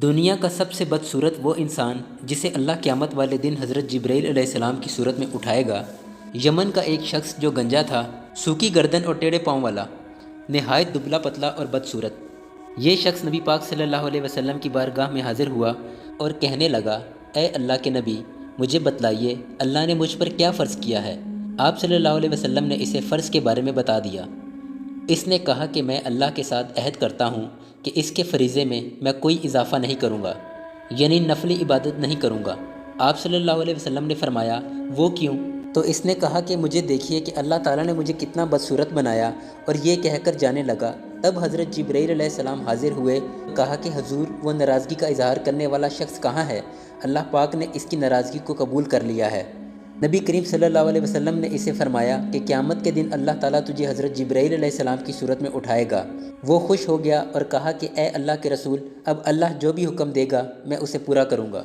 دنیا کا سب سے بدصورت وہ انسان جسے اللہ قیامت والے دن حضرت جبرائیل علیہ السلام کی صورت میں اٹھائے گا۔ یمن کا ایک شخص جو گنجا تھا، سوکھی گردن اور ٹیڑھے پاؤں والا، نہایت دبلا پتلا اور بدصورت، یہ شخص نبی پاک صلی اللہ علیہ وسلم کی بارگاہ میں حاضر ہوا اور کہنے لگا، اے اللہ کے نبی، مجھے بتلائیے اللہ نے مجھ پر کیا فرض کیا ہے۔ آپ صلی اللہ علیہ وسلم نے اسے فرض کے بارے میں بتا دیا۔ اس نے کہا کہ میں اللہ کے ساتھ عہد کرتا ہوں کہ اس کے فریضے میں کوئی اضافہ نہیں کروں گا، یعنی نفلی عبادت نہیں کروں گا۔ آپ صلی اللہ علیہ وسلم نے فرمایا، وہ کیوں؟ تو اس نے کہا کہ مجھے دیکھیے کہ اللہ تعالیٰ نے مجھے کتنا بدصورت بنایا، اور یہ کہہ کر جانے لگا۔ تب حضرت جبرائیل علیہ السلام حاضر ہوئے، کہا کہ حضور، وہ ناراضگی کا اظہار کرنے والا شخص کہاں ہے؟ اللہ پاک نے اس کی ناراضگی کو قبول کر لیا ہے۔ نبی کریم صلی اللہ علیہ وسلم نے اسے فرمایا کہ قیامت کے دن اللہ تعالیٰ تجھے حضرت جبرائیل علیہ السلام کی صورت میں اٹھائے گا۔ وہ خوش ہو گیا اور کہا کہ اے اللہ کے رسول، اب اللہ جو بھی حکم دے گا میں اسے پورا کروں گا۔